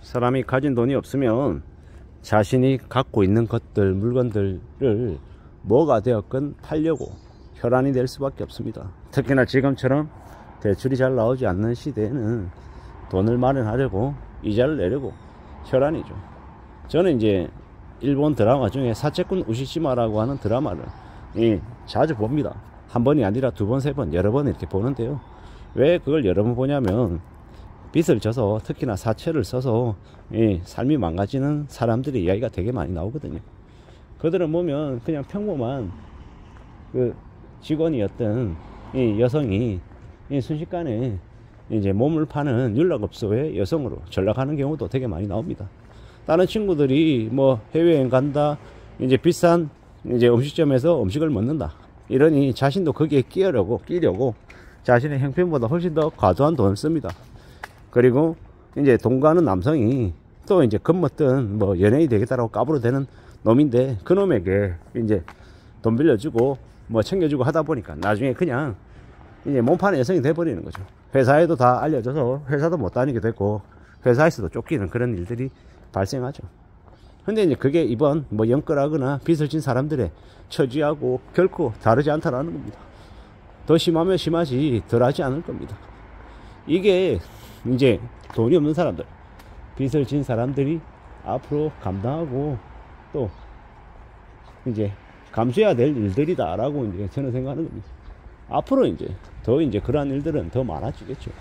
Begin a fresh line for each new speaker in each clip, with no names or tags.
사람이 가진 돈이 없으면 자신이 갖고 있는 것들, 물건들을 뭐가 되었건 팔려고 혈안이 될 수밖에 없습니다. 특히나 지금처럼 대출이 잘 나오지 않는 시대에는 돈을 마련하려고 이자를 내려고 혈안이죠. 저는 이제 일본 드라마 중에 사채꾼 우시시마라고 하는 드라마를 자주 봅니다. 한 번이 아니라 두 번, 세 번, 여러 번 이렇게 보는데요. 왜 그걸 여러 번 보냐면 빚을 져서 특히나 사채를 써서 삶이 망가지는 사람들의 이야기가 되게 많이 나오거든요. 그들은 보면 그냥 평범한 그 직원이었던 이 여성이 순식간에 이제 몸을 파는 윤락업소의 여성으로 전락하는 경우도 되게 많이 나옵니다. 다른 친구들이 뭐 해외여행 간다, 이제 비싼 이제 음식점에서 음식을 먹는다, 이러니 자신도 거기에 끼려고 자신의 형편보다 훨씬 더 과도한 돈을 씁니다. 그리고 이제 돈 가는 남성이 또 이제 겁먹던 뭐 연예인이 되겠다라고 까불어대는 놈인데, 그 놈에게 이제 돈 빌려주고 뭐 챙겨주고 하다 보니까 나중에 그냥 이제 몸파는 여성이 돼버리는 거죠. 회사에도 다 알려져서 회사도 못 다니게 되고 회사에서도 쫓기는 그런 일들이 발생하죠. 근데 이제 그게 이번 뭐 영끌하거나 빚을 진 사람들의 처지하고 결코 다르지 않다라는 겁니다. 더 심하면 심하지 덜하지 않을 겁니다. 이게 이제 돈이 없는 사람들, 빚을 진 사람들이 앞으로 감당하고 또 이제 감수해야 될 일들이다 라고 이제 저는 생각하는 겁니다. 앞으로 이제 더 이제 그러한 일들은 더 많아지겠죠.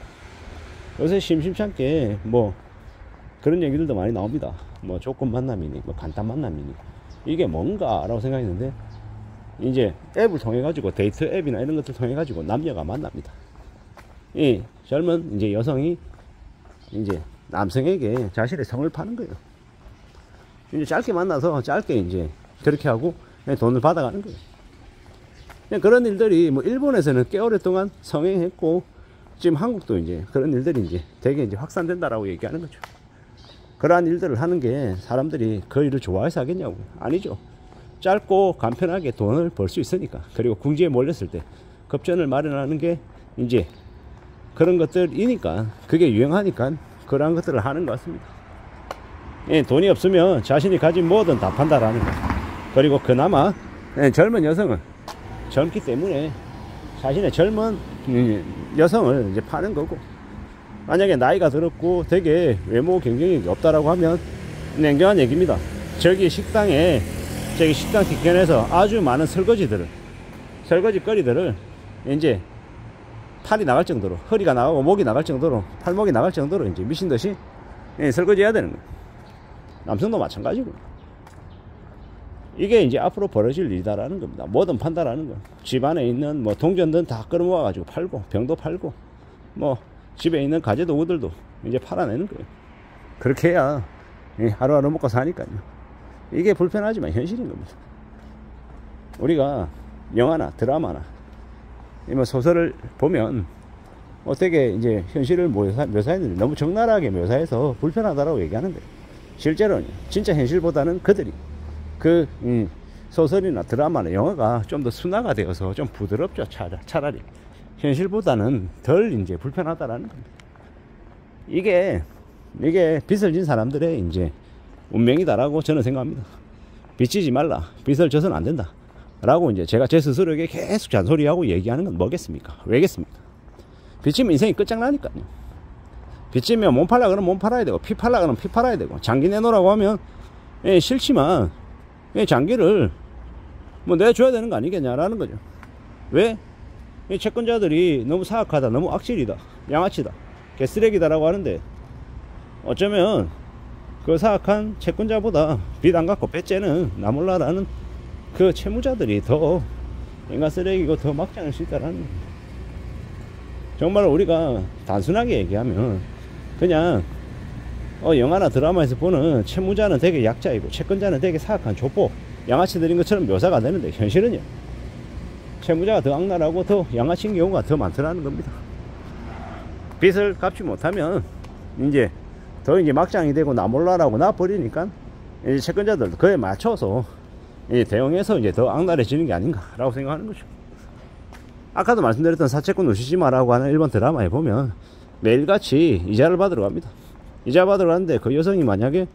요새 심심찮게 뭐 그런 얘기들도 많이 나옵니다. 뭐 조건 만남이니 뭐 간단 만남이니 이게 뭔가 라고 생각했는데, 이제 앱을 통해 가지고 데이트 앱이나 이런 것들 통해 가지고 남녀가 만납니다. 이 젊은 이제 여성이 이제 남성에게 자신의 성을 파는 거예요. 이제 짧게 만나서 짧게 이제 그렇게 하고 돈을 받아가는 거예요. 그런 일들이 뭐 일본에서는 꽤 오랫동안 성행했고, 지금 한국도 이제 그런 일들이 이제 되게 이제 확산된다라고 얘기하는 거죠. 그러한 일들을 하는 게 사람들이 그 일을 좋아해서 하겠냐고? 아니죠. 짧고 간편하게 돈을 벌 수 있으니까. 그리고 궁지에 몰렸을 때 급전을 마련하는 게 이제 그런 것들이니까, 그게 유행하니까 그러한 것들을 하는 것 같습니다. 돈이 없으면 자신이 가진 뭐든 다 판다라는 거. 그리고 그나마 젊은 여성은 젊기 때문에 자신의 젊은 여성을 이제 파는 거고, 만약에 나이가 들었고 되게 외모 경쟁력이 없다라고 하면 냉정한 얘기입니다. 저기 식당에, 저기 식당 뒷편에서 아주 많은 설거지거리들을 이제 팔이 나갈 정도로, 허리가 나가고 목이 나갈 정도로, 팔목이 나갈 정도로 이제 미친듯이 설거지 해야 되는 거예요. 남성도 마찬가지고. 이게 이제 앞으로 벌어질 일이다라는 겁니다. 뭐든 판다라는 거. 집안에 있는 뭐 동전들 다 끌어모아 가지고 팔고, 병도 팔고, 뭐 집에 있는 가재도구들도 이제 팔아내는 거예요. 그렇게 해야 하루하루 먹고 사니까요. 이게 불편하지만 현실인 겁니다. 우리가 영화나 드라마나 뭐 소설을 보면 어떻게 이제 현실을 묘사했는데 너무 적나라하게 묘사해서 불편하다라고 얘기하는데, 실제로는 진짜 현실보다는 그들이 그 소설이나 드라마나 영화가 좀 더 순화가 되어서 좀 부드럽죠. 차라리 현실보다는 덜 이제 불편하다라는 겁니다. 이게 빚을 진 사람들의 이제 운명이다라고 저는 생각합니다. 빚지지 말라, 빚을 져서는 안 된다 라고 이제 제가 제 스스로에게 계속 잔소리하고 얘기하는 건 뭐겠습니까? 왜겠습니까? 빚지면 인생이 끝장나니까요. 빚지면 몸 팔라 그러면 몸 팔아야 되고, 피 팔라 그러면 피 팔아야 되고, 장기 내놓으라고 하면 싫지만 장기를 뭐 내줘야 되는 거 아니겠냐라는 거죠. 왜? 이 채권자들이 너무 사악하다, 너무 악질이다, 양아치다, 개쓰레기다라고 하는데, 어쩌면 그 사악한 채권자보다 빚 안 갚고 배째는 나 몰라라는 그 채무자들이 더 인간 쓰레기고 더 막장일 수 있다라는 겁니다. 정말 우리가 단순하게 얘기하면 그냥 영화나 드라마에서 보는 채무자는 되게 약자이고 채권자는 되게 사악한 족보, 양아치들인 것처럼 묘사가 되는데, 현실은요, 채무자가 더 악랄하고 더 양아치인 경우가 더 많더라는 겁니다. 빚을 갚지 못하면 이제 더 이제 막장이 되고 나 몰라라고 놔버리니까 이제 채권자들도 그에 맞춰서 이제 대응해서 이제 더 악랄해지는 게 아닌가라고 생각하는 거죠. 아까도 말씀드렸던 사채꾼 우시시마라고 하는 일본 드라마에 보면 매일같이 이자를 받으러 갑니다. 이자 받으러 갔는데 그 여성이 만약에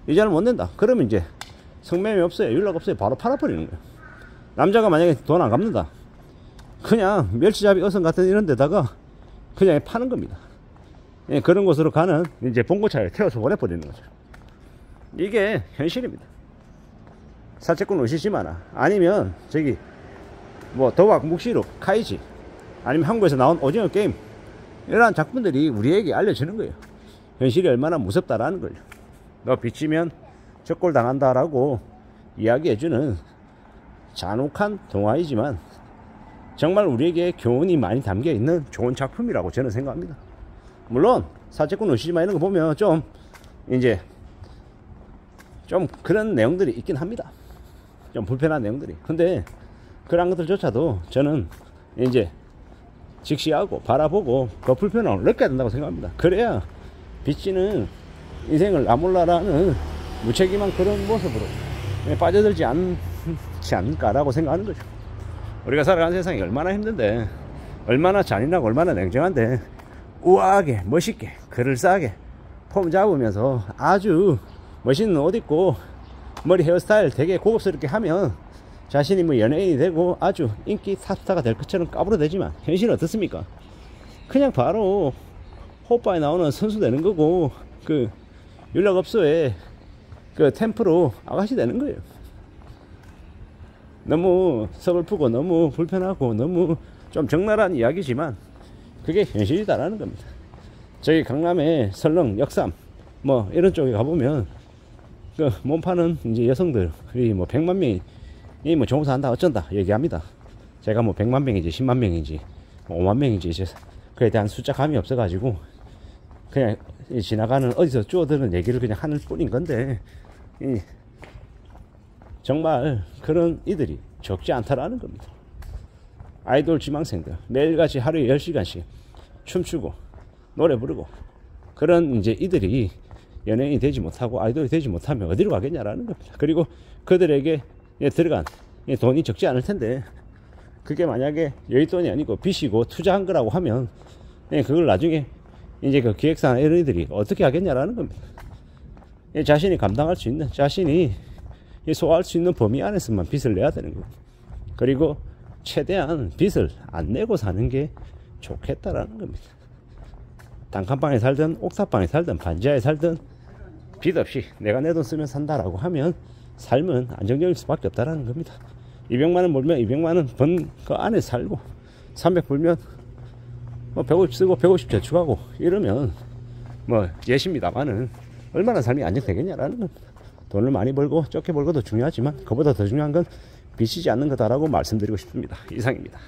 이자를 못 낸다 그러면 이제 성매매 없어요, 연락 없어요, 바로 팔아버리는 거예요. 남자가 만약에 돈 안 갚는다 그냥 멸치잡이 어선 같은 이런 데다가 그냥 파는 겁니다. 예, 그런 곳으로 가는 이제 봉고차에 태워서 보내버리는 거죠. 이게 현실입니다. 사채꾼 오시지 마라. 아니면 저기 뭐 도박 묵시록 카이지 아니면 한국에서 나온 오징어 게임 이러한 작품들이 우리에게 알려주는 거예요. 현실이 얼마나 무섭다라는 걸요. 너 빚지면 적골 당한다라고 이야기해주는 잔혹한 동화이지만 정말 우리에게 교훈이 많이 담겨있는 좋은 작품이라고 저는 생각합니다. 물론 사채꾼 오시지마 이런 거 보면 좀 이제 좀 그런 내용들이 있긴 합니다. 좀 불편한 내용들이. 근데 그런 것들조차도 저는 이제 직시하고 바라보고 그 불편함을 느껴야 된다고 생각합니다. 그래야 빚지는 인생을 나몰라라는 무책임한 그런 모습으로 빠져들지 않지 않을까라고 생각하는 거죠. 우리가 살아가는 세상이 얼마나 힘든데, 얼마나 잔인하고 얼마나 냉정한데 우아하게 멋있게 그럴싸하게 폼 잡으면서 아주 멋있는 옷 입고 머리 헤어스타일 되게 고급스럽게 하면 자신이 뭐 연예인이 되고 아주 인기 탑스타가 될 것처럼 까불어대지만 현실은 어떻습니까? 그냥 바로 호빠에 나오는 선수 되는 거고 그 연락업소에 그 템프로 아가씨 되는 거예요. 너무 서글프고 너무 불편하고 너무 좀 적나라한 이야기지만 그게 현실이다라는 겁니다. 저기 강남의 설렁, 역삼 뭐 이런 쪽에 가보면 그 몸 파는 이제 여성들이 뭐 100만 명이 뭐 종사 한다 어쩐다 얘기합니다. 제가 뭐 100만 명인지 10만 명인지 5만 명인지 이제 그에 대한 숫자 감이 없어가지고 그냥 지나가는 어디서 주워드는 얘기를 그냥 하는 뿐인 건데 정말 그런 이들이 적지 않다라는 겁니다. 아이돌 지망생들 매일같이 하루에 10시간씩 춤추고 노래 부르고 그런 이제 이들이 연예인이 되지 못하고 아이돌이 되지 못하면 어디로 가겠냐라는 겁니다. 그리고 그들에게 들어간 돈이 적지 않을 텐데 그게 만약에 여윳돈이 아니고 빚이고 투자한 거라고 하면 그걸 나중에 이제 그 기획사나 이런 이들이 어떻게 하겠냐라는 겁니다. 자신이 감당할 수 있는, 자신이 소화할 수 있는 범위 안에서만 빚을 내야 되는 거고, 그리고 최대한 빚을 안 내고 사는 게 좋겠다라는 겁니다. 단칸방에 살든 옥탑방에 살든 반지하에 살든 빚 없이 내가 내 돈 쓰면 산다라고 하면 삶은 안정적일 수밖에 없다라는 겁니다. 200만원 벌면 200만원 번 그 안에 살고 300 벌면 뭐 150 쓰고 150 저축하고 이러면 뭐 예십니다만은 얼마나 삶이 안정되겠냐라는 겁니다. 돈을 많이 벌고 적게 벌고도 중요하지만 그보다 더 중요한 건 빚이지 않는 거다라고 말씀드리고 싶습니다. 이상입니다.